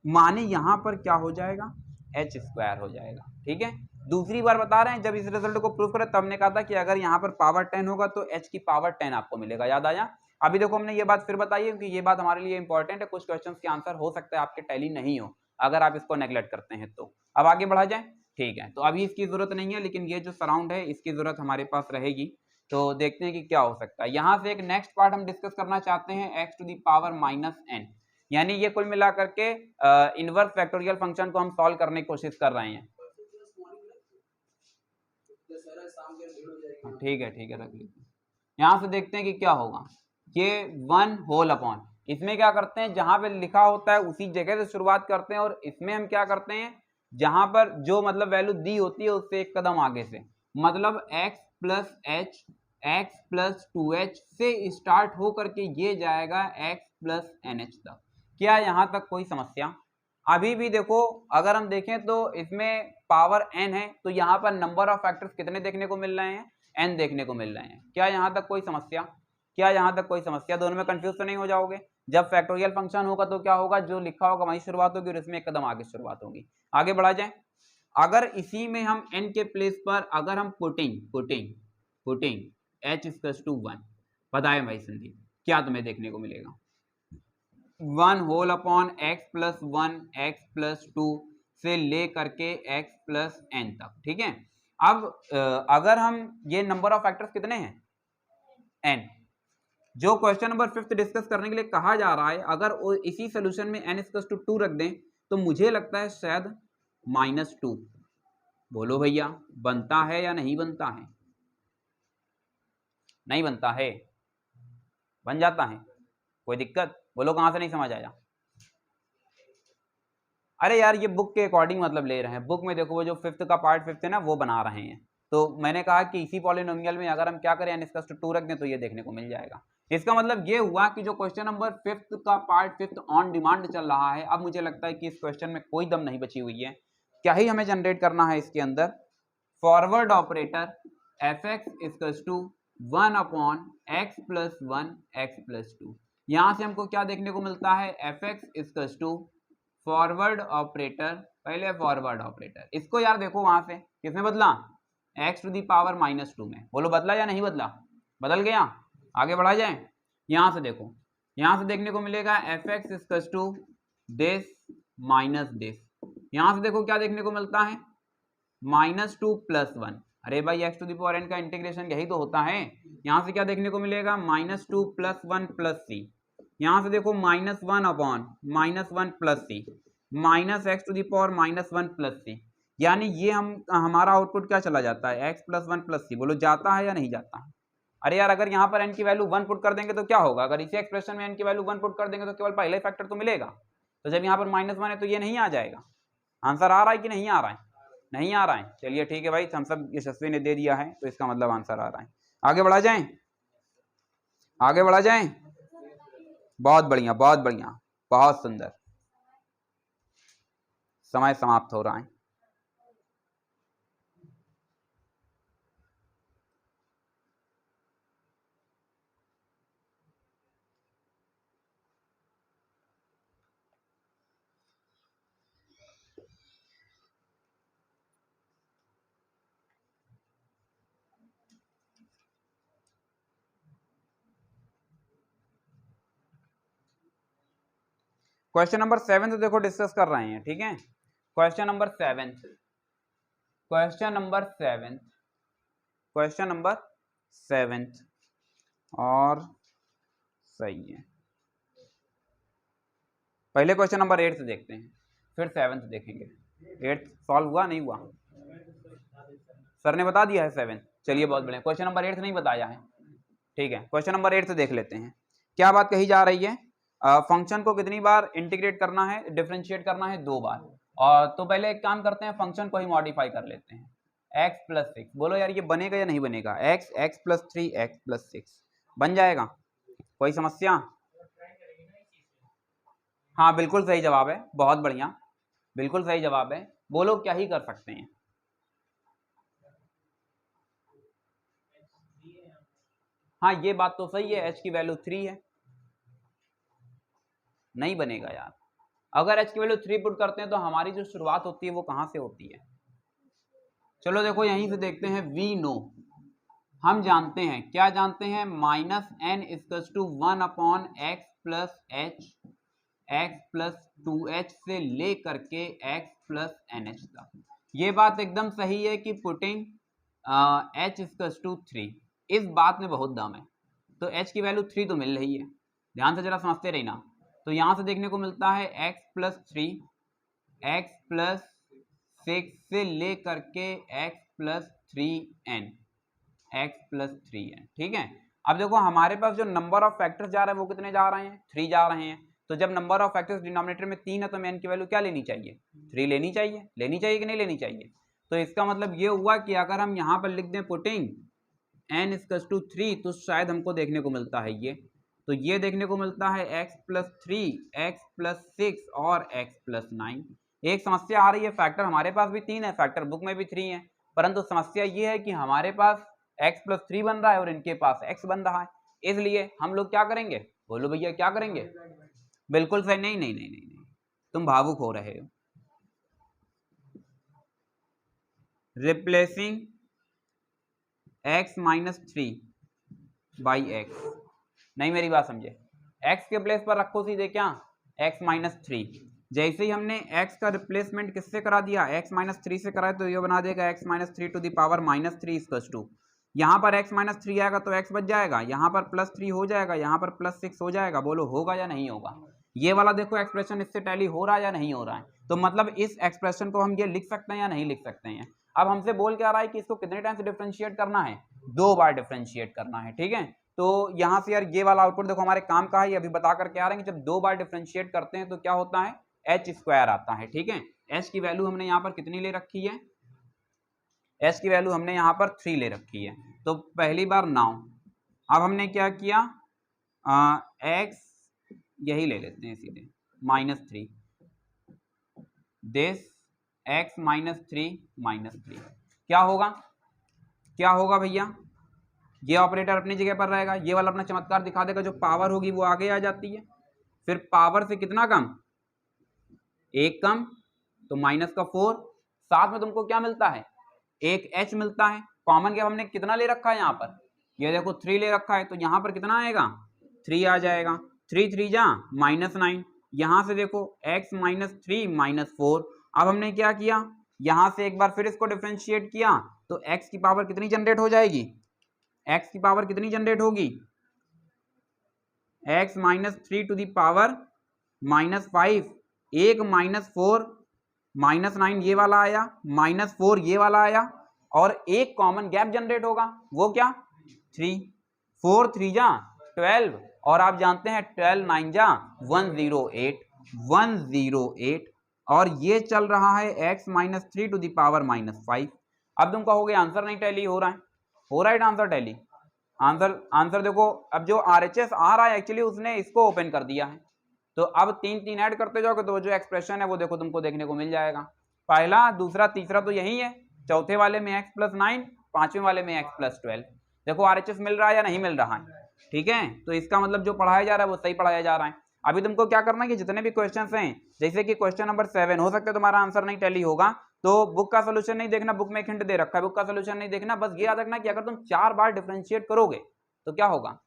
S1: माने यहां पर क्या हो जाएगा, h स्क्वायर हो जाएगा, ठीक है। दूसरी बार बता रहे हैं, जब इस रिजल्ट को प्रूव करें तब ने कहा था कि अगर यहाँ पर पावर 10 होगा तो h की पावर 10 आपको मिलेगा, याद आया। अभी देखो हमने ये बात फिर बताई है क्योंकि ये बात हमारे लिए इंपॉर्टेंट है, कुछ क्वेश्चंस के आंसर हो सकता है आपके टैली नहीं हो अगर आप इसको नेग्लेक्ट करते हैं तो। अब आगे बढ़ा जाए, ठीक है, तो अभी इसकी जरूरत नहीं है, लेकिन ये जो सराउंड है इसकी जरूरत हमारे पास रहेगी, तो देखते हैं कि क्या हो सकता है। यहाँ से एक नेक्स्ट पार्ट हम डिस्कस करना चाहते हैं x to the power minus n, यानी ये कुल मिलाकर के इनवर्स फैक्टोरियल फंक्शन को हम सॉल्व करने की कोशिश कर रहे हैं, ठीक है रख लीजिए। यहाँ से देखते हैं कि क्या होगा, ये वन होल अपॉन, इसमें क्या करते हैं जहां पे लिखा होता है उसी जगह से शुरुआत करते हैं और इसमें हम क्या करते हैं जहां पर जो मतलब वैल्यू दी होती है उससे एक कदम आगे से, मतलब x plus H x plus two H से स्टार्ट हो करके ये जाएगा x प्लस एन एच तक। क्या यहाँ तक कोई समस्या, अभी भी देखो अगर हम देखें तो इसमें पावर n है तो यहाँ पर नंबर ऑफ फैक्टर्स कितने देखने को मिल रहे हैं, n देखने को मिल रहे हैं। क्या यहाँ तक कोई समस्या, क्या यहाँ तक कोई समस्या, दोनों में कंफ्यूज तो नहीं हो जाओगे। जब फैक्टोरियल फंक्शन होगा तो क्या होगा, जो लिखा होगा वहीं शुरुआत होगी और इसमें एक कदम आगे शुरुआत होगी। आगे बढ़ा जाए, अगर इसी में हम n के प्लेस पर अगर हम पुटिंग h इक्वल्स टू 1, बताए भाई संदीप क्या तुम्हें देखने को मिलेगा, 1 whole upon x plus 1 x plus 2 से ले करके x प्लस n तक, ठीक है। अब अगर हम ये नंबर ऑफ फैक्टर्स कितने हैं n, जो क्वेश्चन नंबर 5 डिस्कस करने के लिए कहा जा रहा है, अगर इसी सोल्यूशन में n इक्वल्स टू 2 रख दें तो मुझे लगता है शायद -2, बोलो भैया बनता है या नहीं बनता है, नहीं बनता है, बन जाता है, कोई दिक्कत, बोलो कहां से नहीं समझ आया, अरे यार ये बुक के अकॉर्डिंग मतलब ले रहे हैं, बुक में देखो वो जो फिफ्थ का पार्ट फिफ्थ है ना वो बना रहे हैं, तो मैंने कहा कि इसी पॉलिनोमियल में अगर हम क्या करें n/2 रख दें तो ये देखने को मिल जाएगा। इसका मतलब ये हुआ कि जो क्वेश्चन नंबर फिफ्थ का पार्ट फिफ्थ ऑन डिमांड चल रहा है, अब मुझे लगता है कि इस क्वेश्चन में कोई दम नहीं बची हुई है। क्या ही हमें जनरेट करना है इसके अंदर, फॉरवर्ड ऑपरेटर f(x)(1/x+1x+2), यहां से हमको क्या देखने को मिलता है, f(x) फॉरवर्ड ऑपरेटर, पहले फॉरवर्ड ऑपरेटर, इसको यार देखो वहां से किसमें बदला, x⁻⁻2 में, बोलो बदला या नहीं बदला, बदल गया। आगे बढ़ा जाए, यहां से देखो, यहां से देखने को मिलेगा f(x) दिस माइनस दिस, यहां से देखो क्या देखने को मिलता है, -2 + 1, अरे भाई x⁻n का इंटीग्रेशन यही तो होता है। यहां से क्या देखने को मिलेगा, -2 + 1 + c, यहां से देखो -1 अपॉन -1 + c -x⁻1 + c, यानी ये हमारा आउटपुट क्या चला जाता है, x + 1 + c, बोलो जाता है या नहीं जाता है। अरे यार अगर यहाँ पर n की वैल्यू 1 पुट कर देंगे तो क्या होगा, अगर इसी एक्सप्रेशन में n की वैल्यू 1 पुट कर देंगे तो केवल पहला ही फैक्टर तो मिलेगा, तो जब यहाँ पर -1 है तो ये नहीं आ जाएगा। आंसर आ रहा है कि नहीं आ रहा है, नहीं आ रहा है, चलिए ठीक है भाई, हम सब यशस्वी ने दे दिया है तो इसका मतलब आंसर आ रहा है। आगे बढ़ा जाए, आगे बढ़ा जाए, बहुत बढ़िया बहुत बढ़िया, बहुत सुंदर, समय समाप्त हो रहा है। क्वेश्चन नंबर 7 देखो डिस्कस कर रहे हैं, ठीक है। Question number 7, question number 7, question number 7 और सही है। पहले क्वेश्चन नंबर 8 देखते हैं, फिर 7 देखेंगे। 8 सॉल्व हुआ नहीं हुआ, सर ने बता दिया है 7, चलिए बहुत बढ़िया। क्वेश्चन नंबर 8 नहीं बताया है, ठीक है। क्वेश्चन नंबर 8 देख लेते हैं, क्या बात कही जा रही है। फंक्शन को कितनी बार इंटीग्रेट करना है, डिफरेंशिएट करना है, 2 बार। और तो पहले एक काम करते हैं, फंक्शन को ही मॉडिफाई कर लेते हैं, x + 6, बोलो यार ये बनेगा या नहीं बनेगा, x + 3 x + 6 बन जाएगा, कोई समस्या। हाँ बिल्कुल सही जवाब है, बहुत बढ़िया, बिल्कुल सही जवाब है, बोलो क्या ही कर सकते हैं। हाँ ये बात तो सही है, h की वैल्यू 3 है, नहीं बनेगा यार। अगर h की वैल्यू 3 पुट करते हैं तो हमारी जो शुरुआत होती है वो कहां से होती है। चलो देखो यहीं से देखते हैं, वी नो, हम जानते हैं, क्या जानते हैं, -n=1/x + h, x + 2h से ले करके x + nh तक। ये बात एकदम सही है कि पुटिंग h=3, इस बात में बहुत दम है। तो h की वैल्यू 3 तो मिल रही है, ध्यान से जरा समझते रहना। तो यहां से देखने को मिलता है x + 3, x + 6 से ले करके x + 3n, x + 3n, ठीक है। अब देखो हमारे पास जो नंबर ऑफ फैक्टर्स जा रहे हैं वो कितने जा रहे हैं, 3 जा रहे हैं। तो जब नंबर ऑफ फैक्टर्स डिनोमिनेटर में 3 है तो n की वैल्यू क्या लेनी चाहिए, 3 लेनी चाहिए, लेनी चाहिए कि नहीं लेनी चाहिए। तो इसका मतलब ये हुआ कि अगर हम यहाँ पर लिख दें पुटिंग n=3 तो शायद हमको देखने को मिलता है ये, तो ये देखने को मिलता है x + 3, x + 6 और x + 9। एक समस्या आ रही है, फैक्टर हमारे पास भी 3 है, फैक्टर बुक में भी 3 है, परंतु समस्या ये है कि हमारे पास x + 3 बन रहा है और इनके पास x बन रहा है, इसलिए हम लोग क्या करेंगे, बोलो भैया क्या करेंगे। बिल्कुल सही, नहीं नहीं नहीं नहीं, तुम भावुक हो रहे हो। रिप्लेसिंग x - 3 बाई x, नहीं मेरी बात समझे, x के प्लेस पर रखो सीधे क्या, x - 3, जैसे ही हमने x का रिप्लेसमेंट किससे करा दिया, x - 3 से करा तो ये बना देगा x - 3 टू द पावर -3 = यहाँ पर x - 3 आएगा तो x बच जाएगा, यहाँ पर +3 हो जाएगा, यहाँ पर +6 हो जाएगा, बोलो होगा या नहीं होगा। ये वाला देखो एक्सप्रेशन इससे टैली हो रहा है या नहीं हो रहा है, तो मतलब इस एक्सप्रेशन को हम ये लिख सकते हैं या नहीं लिख सकते हैं। अब हमसे बोल क्या रहा है कि इसको कितने टाइम से डिफरेंशिएट करना है, 2 बार डिफरेंशिएट करना है, ठीक है। तो यहाँ से यार ये वाला आउटपुट देखो हमारे काम का है, अभी बता करके आ रहे हैं कि जब 2 बार डिफरेंशिएट करते हैं तो क्या होता है, एच स्क्वायर आता है, ठीक है। एच की वैल्यू हमने यहाँ पर कितनी ले रखी है, एच की वैल्यू हमने यहाँ पर 3 ले रखी है। तो पहली बार नाउ, अब हमने क्या किया, एक्स यही ले लेते हैं सीधे -3, दिस x -3 क्या होगा, क्या होगा भैया, ये ऑपरेटर अपनी जगह पर रहेगा, ये वाला अपना चमत्कार दिखा देगा, जो पावर होगी वो आगे आ जाती है, फिर पावर से कितना कम, 1 कम, तो -4, साथ में तुमको क्या मिलता है, एक h मिलता है, कॉमन गैप हमने कितना ले रखा है यहाँ पर, ये देखो 3 ले रखा है, तो यहाँ पर कितना आएगा, 3 आ जाएगा, 3 3 जा -9, यहाँ से देखो x -3 -4, अब हमने क्या किया, यहाँ से एक बार फिर इसको डिफरेंशिएट किया, तो x की पावर कितनी जनरेट हो जाएगी, x की पावर कितनी जनरेट होगी, x -3 टू दी पावर -5, एक -4 -9 ये वाला आया, -4 ये वाला आया, और एक कॉमन गैप जनरेट होगा, वो क्या 3, 4 3 जा 12, और आप जानते हैं 12 9 जा 108, और ये चल रहा है x -3 टू दी पावर -5। अब तुम कहोगे आंसर नहीं टैली हो रहा है, हो रहा है आंसर टैली, आंसर देखो, अब जो RHS आ रहा है एक्चुअली उसने इसको ओपन कर दिया है, तो अब 3 3 ऐड करते जाओगे तो जो एक्सप्रेशन है वो देखो तुमको देखने को मिल जाएगा, पहला दूसरा तीसरा तो यही है, चौथे वाले में x +9, पांचवें वाले में x +12, देखो RHS मिल रहा है या नहीं मिल रहा है, ठीक है। तो इसका मतलब जो पढ़ाया जा रहा है वो सही पढ़ाया जा रहा है। अभी तुमको क्या करना है कि जितने भी क्वेश्चंस हैं, जैसे कि क्वेश्चन नंबर 7 हो सकता है तुम्हारा आंसर नहीं टैली होगा, तो बुक का सोल्यूशन नहीं देखना, बुक में एक हिंट दे रखा है, बुक का सोल्यूशन नहीं देखना, बस ये याद रखना कि अगर तुम 4 बार डिफरेंशिएट करोगे तो क्या होगा,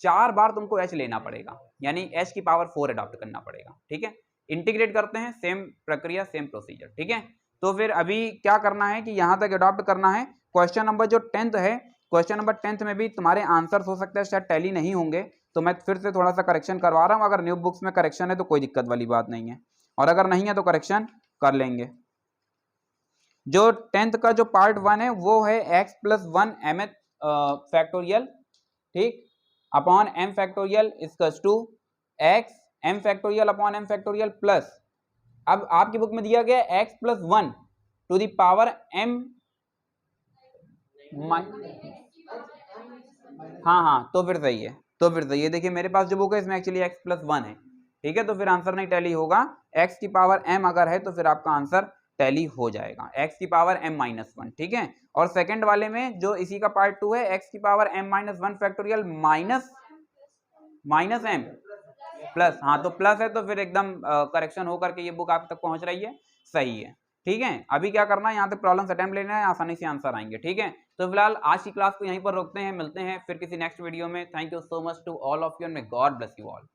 S1: 4 बार तुमको h लेना पड़ेगा, यानी h की पावर 4 अडॉप्ट करना पड़ेगा, ठीक है। इंटीग्रेट करते हैं, सेम प्रक्रिया सेम प्रोसीजर, ठीक है। तो फिर अभी क्या करना है कि यहां तक अडॉप्ट करना है। क्वेश्चन नंबर जो 10th है, क्वेश्चन नंबर 10th में भी तुम्हारे आंसर हो सकता है शायद टैली नहीं होंगे, तो मैं फिर से थोड़ा सा करेक्शन करवा रहा हूं, अगर न्यू बुक्स में करेक्शन है तो कोई दिक्कत वाली बात नहीं है, और अगर नहीं है तो करेक्शन कर लेंगे। जो 10th का जो पार्ट 1 है वो है x + 1 mth फैक्टोरियल, ठीक, upon m factorial equals to x m factorial upon m factorial plus, अब आपकी बुक में दिया गया x + 1 to the power m, हाँ तो फिर सही है, तो फिर सही है, देखिए मेरे पास जो बुक है इसमें एक्चुअली x + 1 है, ठीक है, तो फिर आंसर नहीं टैली होगा, x की पावर m अगर है तो फिर आपका आंसर टैली हो जाएगा, x की पावर m -1, ठीक है। और सेकंड वाले में जो इसी का पार्ट 2 है, x की power m -1 factorial minus m plus, हाँ तो प्लस है तो फिर एकदम करेक्शन हो करके ये बुक आप तक पहुंच रही है, सही है, ठीक है। अभी क्या करना है, यहाँ तक प्रॉब्लम्स अटेम्प्ट लेना है, आसानी से आंसर आएंगे, ठीक है। तो फिलहाल आज की क्लास को यहीं पर रोकते हैं, मिलते हैं फिर किसी नेक्स्ट वीडियो में। Thank you so much to all of you and may God bless you all.